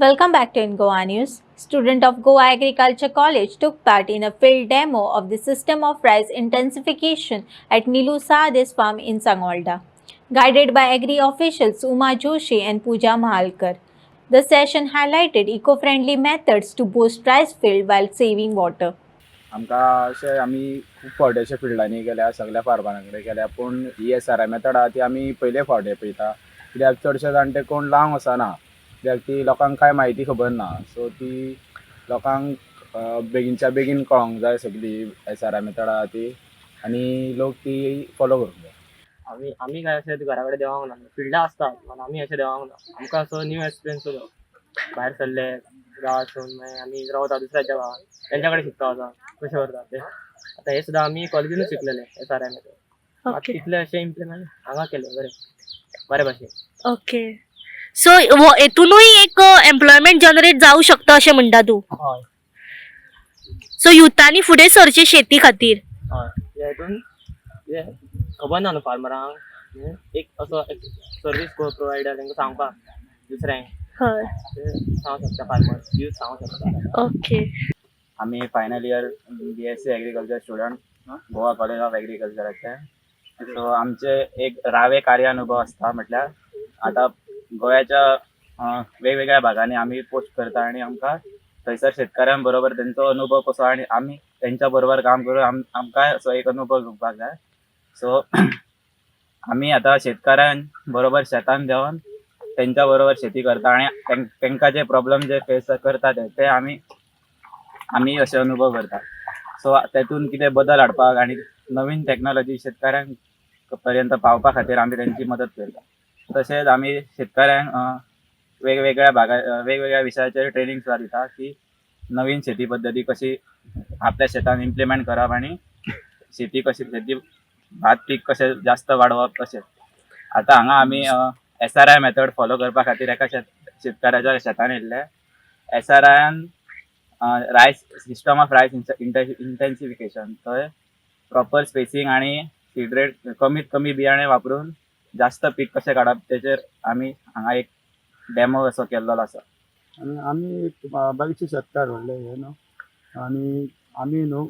Welcome back to Goa News. Student of Goa Agriculture College took part in a field demo of the system of rice intensification at Nilu Saades farm in Sangolda, guided by agri officials Uma Joshi and Pooja Mahalkar. The session highlighted eco-friendly methods to boost rice field while saving water. आमकां अशें आमी खूब फावटी अशे फिल्डांनी गेल्या सगळ्या फार्मां कडेन गेल्या पूण ही SRI मेथड आहा ती आमी पयले फावटी पळयता कित्याक चडशे जाणटे कोण लावंक वचना कित्याक ती लोकांक कांय म्हायती खबर ना सो ती लोकांक बेगीनच्या बेगीन कळोंक जाय सगळी SRI मेथड आहा ती आनी लोक ती फॉलो करूंक जाय. आम्ही काय असे घरा कडेन देवांक ना फिल्डां आसतात पण आमी अशें देवांक ना आमकां असो न्यू एक्सपिरियन्स जालो भायर सरले गांवांतसून मागीर आमी रावता दुसऱ्याच्या गांवांत तेंच्या कडेन शिकता वता कशें करता ते आतां हे सुद्दां आमी कॉलेजीनूच शिकलेले SRI मेथड ओके तितले अशें इम्प्लिमेंट हांगा केले बरे भाशेन. ओके सो हेतूनय एक एम्प्लॉयमेंट जनरेट जाऊ शकता अशें म्हणटा तूं. हय सो युथांनी फुडें सरचें शेती खातीर. हय हेतून हे खबर ना न्हू फार्मरांक एक असो सर्वीस प्रोवायडर तांकां सांगपाक दुसऱ्यांक हय ते सांगूंक शकता फार्मर्स यूथ सांगूंक शकता. ओके आमी final year BSc agriculture student Goa college of एग्रीकल्चराचे. सो आमचे एक रावे कार्यानुभव आसता म्हटल्यार आतां गोंयाच्या वेगवेगळ्या भागांनी आमी पोस्ट करता आनी आमकां थंयसर शेतकऱ्यां बरोबर तेंचो अनुभव कसो आनी आमी तेंच्या बरोबर काम करून आमकां असो एक अनुभव घेवपाक जाय. सो आमी आतां शेतकऱ्यां बरोबर शेतान देंवन तेंच्या बरोबर शेती करता आनी तेंकां जे प्रॉब्लेम जे फेस करता ते आमी अशे अनुभव करता. सो तेतून कितें बदल हाडपाक आनी नवीन टॅक्नॉलॉजी शेतकऱ्यांक पर्यंत पावपा खातीर आमी तेंची मदत करता. तशेंच आमी शेतकऱ्यांक वेगवेगळ्या विशयाचेर ट्रेनिंग सुद्दां दिता की नवीन शेती पद्दती कशी आपल्या शेतान इम्प्लिमेंट करप आनी शेती भात पीक कशें जास्त वाडोवप तशें. आतां हांगा आमी SRI मेथड फॉलो करपा खातीर एका शेतकाराच्या शेतान येयल्ले. SRIन रायस सिस्टम ऑफ रायस इंटेन्सिफिकेशन थंय प्रॉपर स्पेसिंग आनी सीड रेट कमीत कमी बियाणे वापरून जास्त पीक कशें काडप तेचेर आमी हांगा एक डेमो असो केल्लो आसा. आणि आम्ही एक बारीकशे शेतकार व्हडले हे न्हू आणि आम्ही न्हू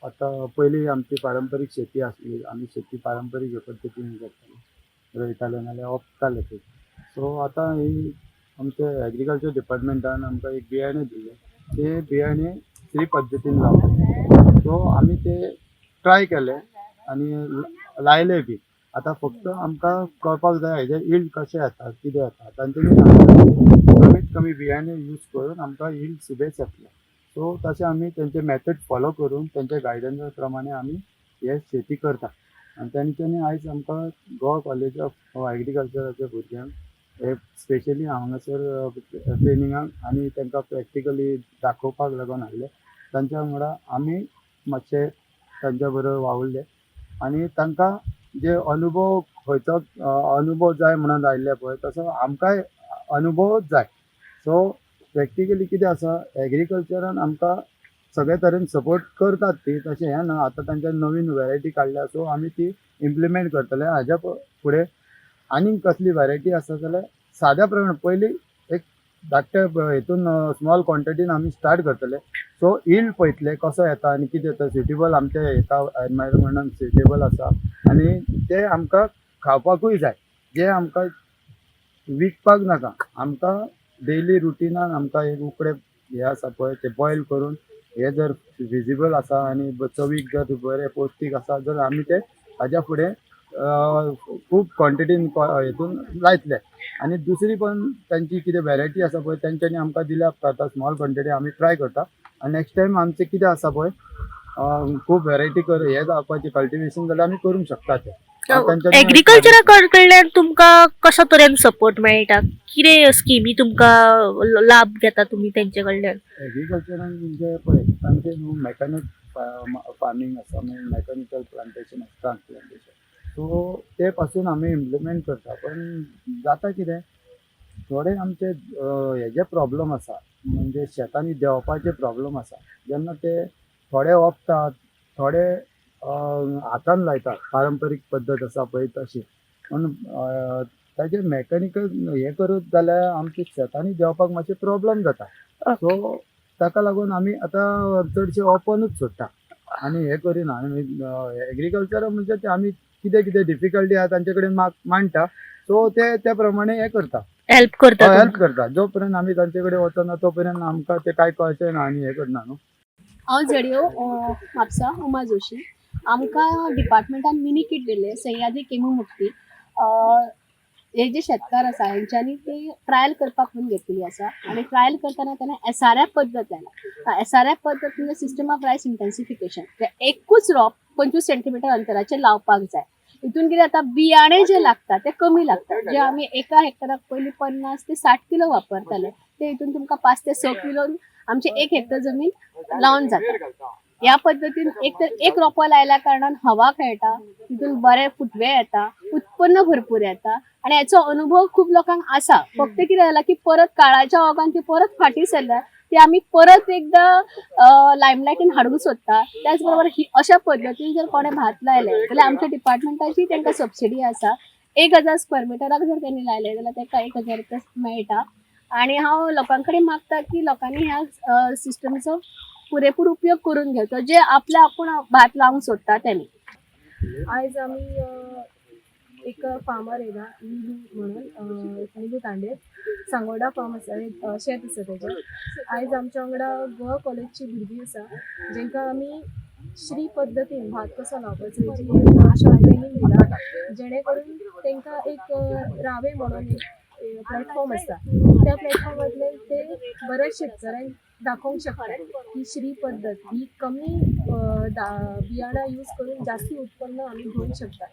आता पहिली आमची पारंपरिक शेती आसली आम्ही शेती पारंपरिक पद्दतीन करताले रोयताले नाल्यार ओंपताले ते. सो आता ही आमच्या एग्रीकल्चर डिपार्टमेंटान आमकां एक बियाणे दिले ते बियाणे फ्री पद्दतीन लावले. सो आम्ही ते ट्राय केले आणि लायले बी. आता फक्त आमकां कळपाक जाय हेजे इल्ड कशें येता कितें येता तांच्यांनी सांगलें कमीत कमी बियाणे यूज करून आमकां इल्ड सुबेज येतले. सो तशें आमी तेंचे मेथड फॉलो करून तेंच्या गायडन्सा प्रमाणे आमी हे शेती करता. आनी तेंच्यांनी आयज आमकां गोवा कॉलेज ऑफ एग्रीकल्चराच्या भुरग्यांक हे स्पेशली हांगासर ट्रेनिंगाक आनी तेंकां प्रॅक्टिकली दाखोवपाक लागून हाडले. तांच्या वांगडा आमी मातशे तांच्या बरोबर वावुरले आनी तांकां जे अनुभव खंयचो अनुभव जाय म्हणून आयिल्ले पळय तसो आमकांय अनुभवच जाय. सो प्रॅक्टिकली कितें आसा एग्रीकल्चरान आमकां सगळे तरेन सपोर्ट करतात ती तशें हें ना. आतां तांच्यान नवीन वरायटी काडल्या सो आमी ती इम्प्लिमेंट करतले. हाज्या फुडें आनीक कसली वरायटी आसा जाल्यार साद्या प्रमाण पयलीं एक धाकट्या हितून स्मॉल क्वॉन्टिटीन आमी स्टार्ट करतले. सो इल्ड पळयतले कसो येता आनी कितें येता सुटेबल आमच्या हेका एनवायरमेंटान सुटेबल आसा आनी ते आमकां खावपाकूय जाय जे आमकां विकपाक नाका. आमकां डेली रुटिनान आमकां एक उकडे हे आसा पळय ते बॉयल करून हे जर विजिबल आसा आनी चवीक जर बरे पौश्टीक आसा जर आमी ते हाज्या फुडें खूब क्वॉन्टिटीन हितून लायतले. आनी दुसरी पण तांची कितें वॅरायटी आसा पळय तेंच्यांनी आमकां दिल्या उपकारता स्मॉल क्वॉन्टिटी आमी ट्राय करता आनी नेक्स्ट टायम आमचें कितें आसा पळय खूब वॅरायटी हे जावपाची कल्टिवेशन जाल्यार आमी करूंक शकता ते. एग्रीकल्चरा कडल्यान तुमकां कशा तरेन सपोर्ट मेळटा कितें स्किमी तुमकां लाभ घेता तुमी तेंचे कडल्यान. एग्रीकल्चरान म्हणजे पळय तांचे न्हू मेकॅनीक फार्मींग आसा मागीर मेकॅनिकल प्लांटेशन आसा ट्रांसप्लांटेशन. सो ते पासून आमी इम्प्लिमेंट करता पण जाता कितें थोडे आमचे हेजे प्रॉब्लम आसा म्हणजे शेतांनी देंवपाचे प्रॉब्लम आसा. जेन्ना ते थोडे ओंपतात थोडे हातान लायतात पारंपरीक पद्दत आसा पळय तशी. पूण ताजेर मॅकॅनिकल हे करूत जाल्यार आमच्या शेतांनी देंवपाक मातशे प्रॉब्लेम जाता. सो ताका लागून आमी आतां चडशे ओपनूच सोडटा आनी हे करिना. आनी एग्रीकल्चर म्हणजे ते आमी कितें कितें डिफिकल्टी आहा तांचे कडेन मांडटा. सो ते त्या प्रमाणे हे करता, हेल्प करता हेल्प करता. जो पर्यंत आमी तांचे कडेन वचना तो पर्यंत आमकां ते कांय कळचें ना आनी हे करना न्हू. हांव जडियो म्हापसा उमा जोशी. आमकां डिपार्टमेंटान मिनी किट दिले सह्याद्री केमी मुक्ती. हे जे शेतकार आसा हेंच्यांनी ती ट्रायल करपाक म्हणून घेतलेली आसा आनी ट्रायल करतना तेणें SRF पद्दत लायला. SRF पद्दत म्हणजे सिस्टम ऑफ रायस इंटेन्सिफिकेशन. ते एकूच रॉप 25 सेंटीमीटर अंतराचेर लावपाक जाय. हितून कितें जाता, बियाणे जे लागता ते कमी लागता. जे आमी एका हेक्टराक पयलीं 50 ते 60 किलो वापरताले ते हितून तुमकां 5 ते 6 किलो आमची 1 हेक्टर जमीन लावन जाता. ह्या पद्दतीन एक रोपो लायल्या कारणान हवा खेळटा, तितून बरे फुटवे येता, उत्पन्न भरपूर येता आनी हेचो अनुभव खूब लोकांक आसा. फक्त कितें जाला की परत काळाच्या ओगान ती परत फाटीं सरल्या ती आमी परत एकदां लायमलायटीन हाडूंक सोदता. त्याच बरोबर अशा पद्दतीन जर कोणें भात लायले जाल्यार आमच्या डिपार्टमेंटाची तांकां सबसिडी आसा. 1000 स्क्वेअर मिटराक जर तेणी लायले जाल्यार ताका 1000 रुपया मेळटा. आनी हांव लोकां कडेन मागता की लोकांनी ह्या सिस्टमचो पुरेपूर उपयोग करून घेवचो जे आपल्या आपूण भात लावंक सोदता तेणी. आयज आमी एक फार्मर येयला निलू म्हणून निलू तांडेर सांगोडा फार्म आसा, एक शेत आसा तेजें. आयज आमच्या वांगडा गोवा कॉलेजची भुरगीं आसा जेंकां आमी श्री पद्दतीन भात कसो लावपाचो हेजी ट्रेनींग दिला, जेणे करून तांकां एक रावे म्हणून एक प्लॅटफॉर्म आसता. त्या प्लॅटफॉर्मांतल्यान ते बऱ्याच शेतकऱ्यांक दाखोवंक शकतात की श्री पद्दत ही कमी बियाणां यूज करून जास्ती उत्पन्न आमी घेवंक शकता.